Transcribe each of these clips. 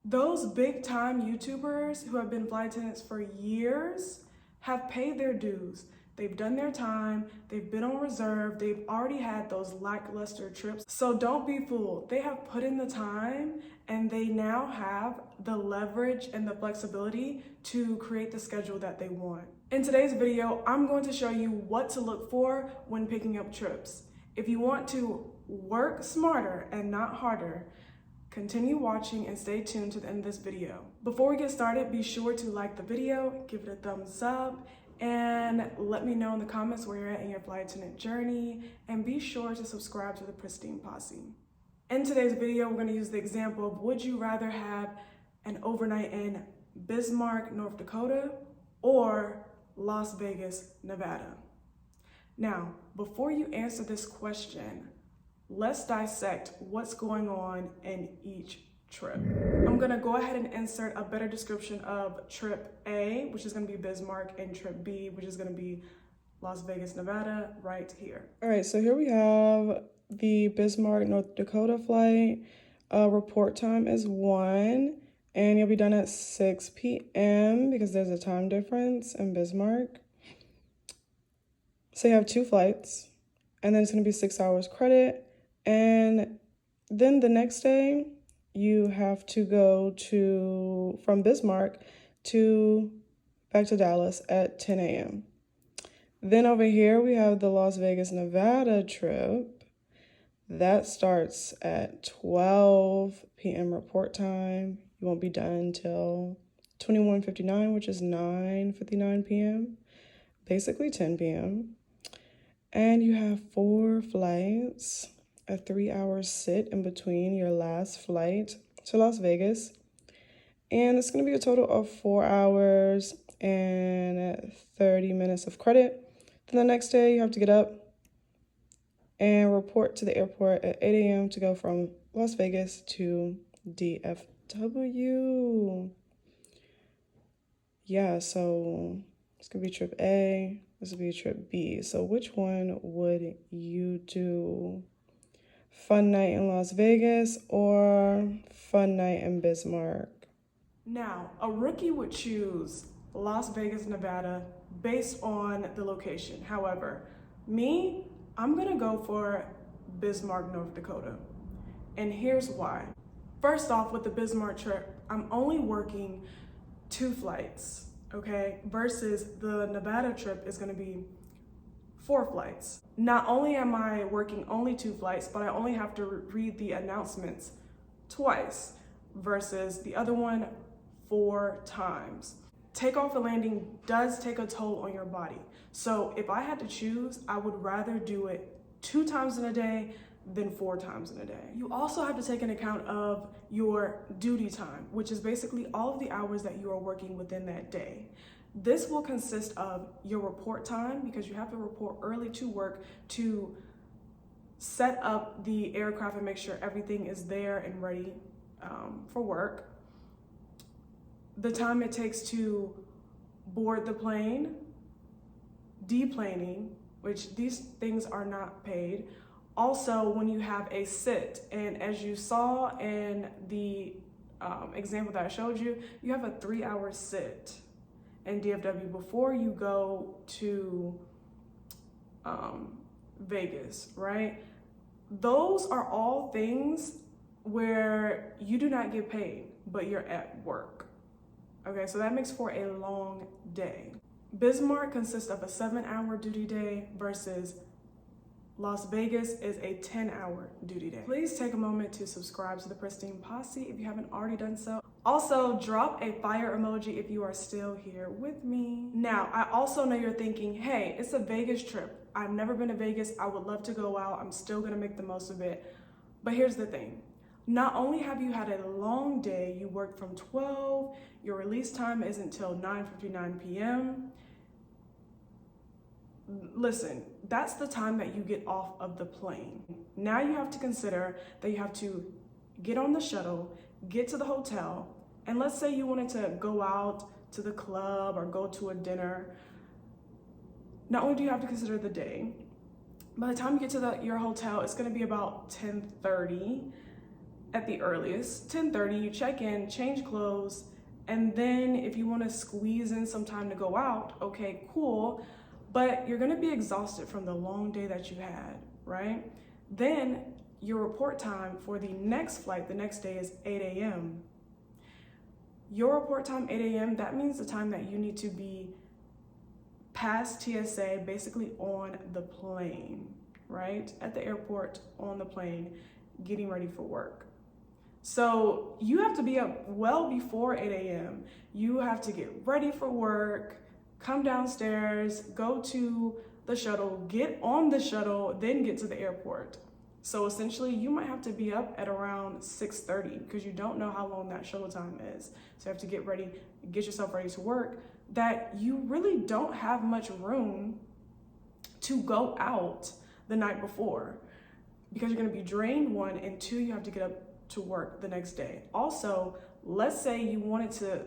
Those big time YouTubers who have been flight attendants for years have paid their dues. They've done their time, they've been on reserve, they've already had those lackluster trips. So don't be fooled. They have put in the time and they now have the leverage and the flexibility to create the schedule that they want. In today's video, I'm going to show you what to look for when picking up trips. If you want to work smarter and not harder, continue watching and stay tuned to the end of this video. Before we get started, be sure to like the video, give it a thumbs up, and let me know in the comments where you're at in your flight attendant journey, and be sure to subscribe to the Pristine Posse. In today's video, we're going to use the example of would you rather have an overnight in Bismarck, North Dakota, or Las Vegas, Nevada? Now, before you answer this question, let's dissect what's going on in each trip. I'm gonna go ahead and insert a better description of trip A, which is gonna be Bismarck, and trip B, which is gonna be Las Vegas, Nevada, right here. All right, so here we have the Bismarck, North Dakota flight. Report time is 1, and you'll be done at 6 p.m. because there's a time difference in Bismarck. So you have 2 flights, and then it's gonna be 6 hours credit. And then the next day, you have to go from Bismarck back to Dallas at 10 a.m. Then over here, we have the Las Vegas, Nevada trip. That starts at 12 p.m. report time. You won't be done until 21:59, which is 9:59 p.m., basically 10 p.m. And you have 4 flights. A 3-hour sit in between your last flight to Las Vegas. And it's going to be a total of 4 hours and 30 minutes of credit. Then the next day you have to get up and report to the airport at 8 a.m. to go from Las Vegas to DFW. Yeah, so it's going to be trip A. This will be trip B. So which one would you do? Fun night in Las Vegas or fun night in Bismarck? Now, a rookie would choose Las Vegas, Nevada based on the location. However, I'm gonna go for Bismarck, North Dakota. And here's why. First off, with the Bismarck trip, I'm only working 2 flights, okay? Versus the Nevada trip is gonna be 4 flights. Not only am I working only 2 flights, but I only have to read the announcements twice versus the other one 4 times. Takeoff and landing does take a toll on your body. So if I had to choose, I would rather do it 2 times in a day than 4 times in a day. You also have to take into account of your duty time, which is basically all of the hours that you are working within that day. This will consist of your report time, because you have to report early to work to set up the aircraft and make sure everything is there and ready for work. The time it takes to board the plane, deplaning, which these things are not paid. Also, when you have a sit, and as you saw in the example that I showed you, you have a 3-hour sit in DFW before you go to Vegas, right? Those are all things where you do not get paid, but you're at work. Okay, so that makes for a long day. Bismarck consists of a 7-hour duty day versus Las Vegas is a 10-hour duty day. Please take a moment to subscribe to the Pristine Posse if you haven't already done so. Also, drop a fire emoji if you are still here with me. Now, I also know you're thinking, hey, it's a Vegas trip. I've never been to Vegas. I would love to go out. I'm still gonna make the most of it. But here's the thing. Not only have you had a long day, you worked from 12, your release time isn't until 9:59 p.m. Listen, that's the time that you get off of the plane. Now you have to consider that you have to get on the shuttle, get to the hotel, and let's say you wanted to go out to the club or go to a dinner. Not only do you have to consider the day, by the time you get to your hotel, it's gonna be about 10:30. at the earliest, 10:30, you check in, change clothes, and then if you want to squeeze in some time to go out, okay, cool, but you're going to be exhausted from the long day that you had, right? Then your report time for the next flight the next day is 8 a.m. Your report time, 8 a.m., that means the time that you need to be past TSA, basically on the plane, right? At the airport, on the plane, getting ready for work. So you have to be up well before 8 a.m. You have to get ready for work, come downstairs, go to the shuttle, get on the shuttle, then get to the airport. So essentially you might have to be up at around 6:30 because you don't know how long that shuttle time is. So you have to get ready, get yourself ready to work, that you really don't have much room to go out the night before because you're gonna be drained, one, and two, you have to get up to work the next day. Also, let's say you wanted to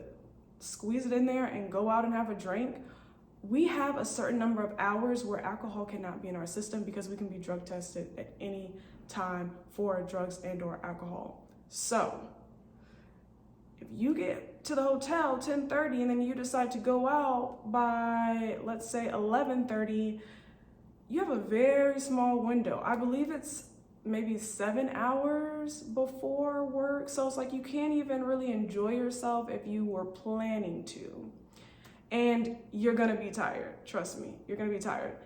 squeeze it in there and go out and have a drink. We have a certain number of hours where alcohol cannot be in our system because we can be drug tested at any time for drugs and or alcohol. So if you get to the hotel 10:30 and then you decide to go out by, let's say, 11:30, you have a very small window. I believe it's maybe 7 hours before work. So it's like you can't even really enjoy yourself if you were planning to. And you're gonna be tired, trust me, you're gonna be tired.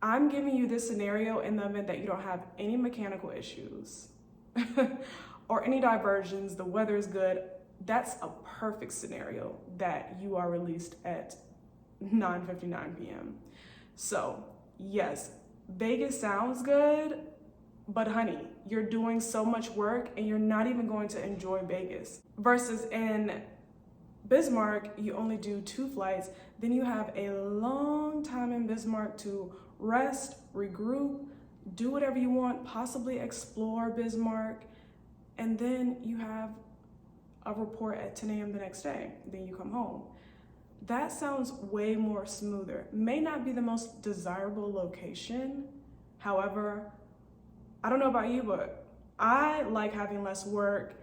I'm giving you this scenario in the event that you don't have any mechanical issues or any diversions, the weather is good. That's a perfect scenario that you are released at 9:59 p.m. So yes, Vegas sounds good, but honey, you're doing so much work and you're not even going to enjoy Vegas. Versus in Bismarck, you only do 2 flights, then you have a long time in Bismarck to rest, regroup, do whatever you want, possibly explore Bismarck, and then you have a report at 10 a.m. the next day, then you come home. That sounds way more smoother. May not be the most desirable location, however, I don't know about you, but I like having less work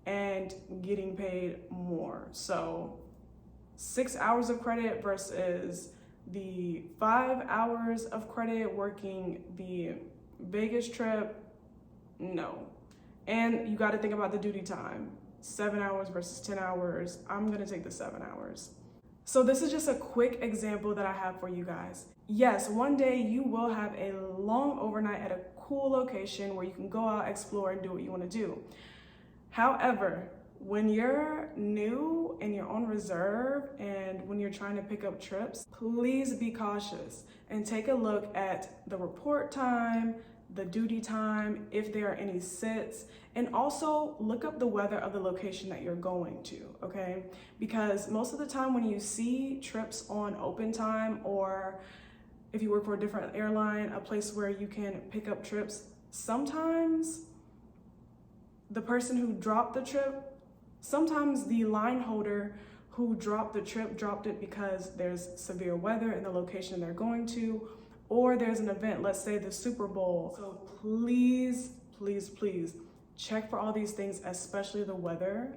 and getting paid more. So 6 hours of credit versus the 5 hours of credit working the Vegas trip, no. And you gotta think about the duty time. 7 hours versus 10 hours. I'm gonna take the 7 hours. So this is just a quick example that I have for you guys. Yes, one day you will have a long overnight at a cool location where you can go out, explore, and do what you wanna do. However, when you're new and you're on reserve and when you're trying to pick up trips, please be cautious and take a look at the report time, the duty time, if there are any sits, and also look up the weather of the location that you're going to, okay? Because most of the time when you see trips on open time, or if you work for a different airline, a place where you can pick up trips, sometimes the person who dropped the trip, sometimes the line holder who dropped the trip dropped it because there's severe weather in the location they're going to, or there's an event, let's say the Super Bowl. So please, please, please check for all these things, especially the weather,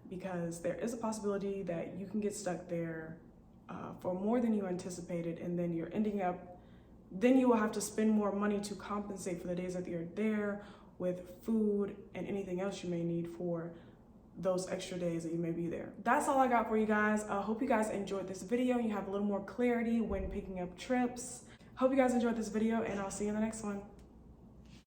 because there is a possibility that you can get stuck there for more than you anticipated, and then you're ending up, then you will have to spend more money to compensate for the days that you're there with food and anything else you may need for those extra days that you may be there. That's all I got for you guys. I hope you guys enjoyed this video and you have a little more clarity when picking up trips. Hope you guys enjoyed this video, and I'll see you in the next one.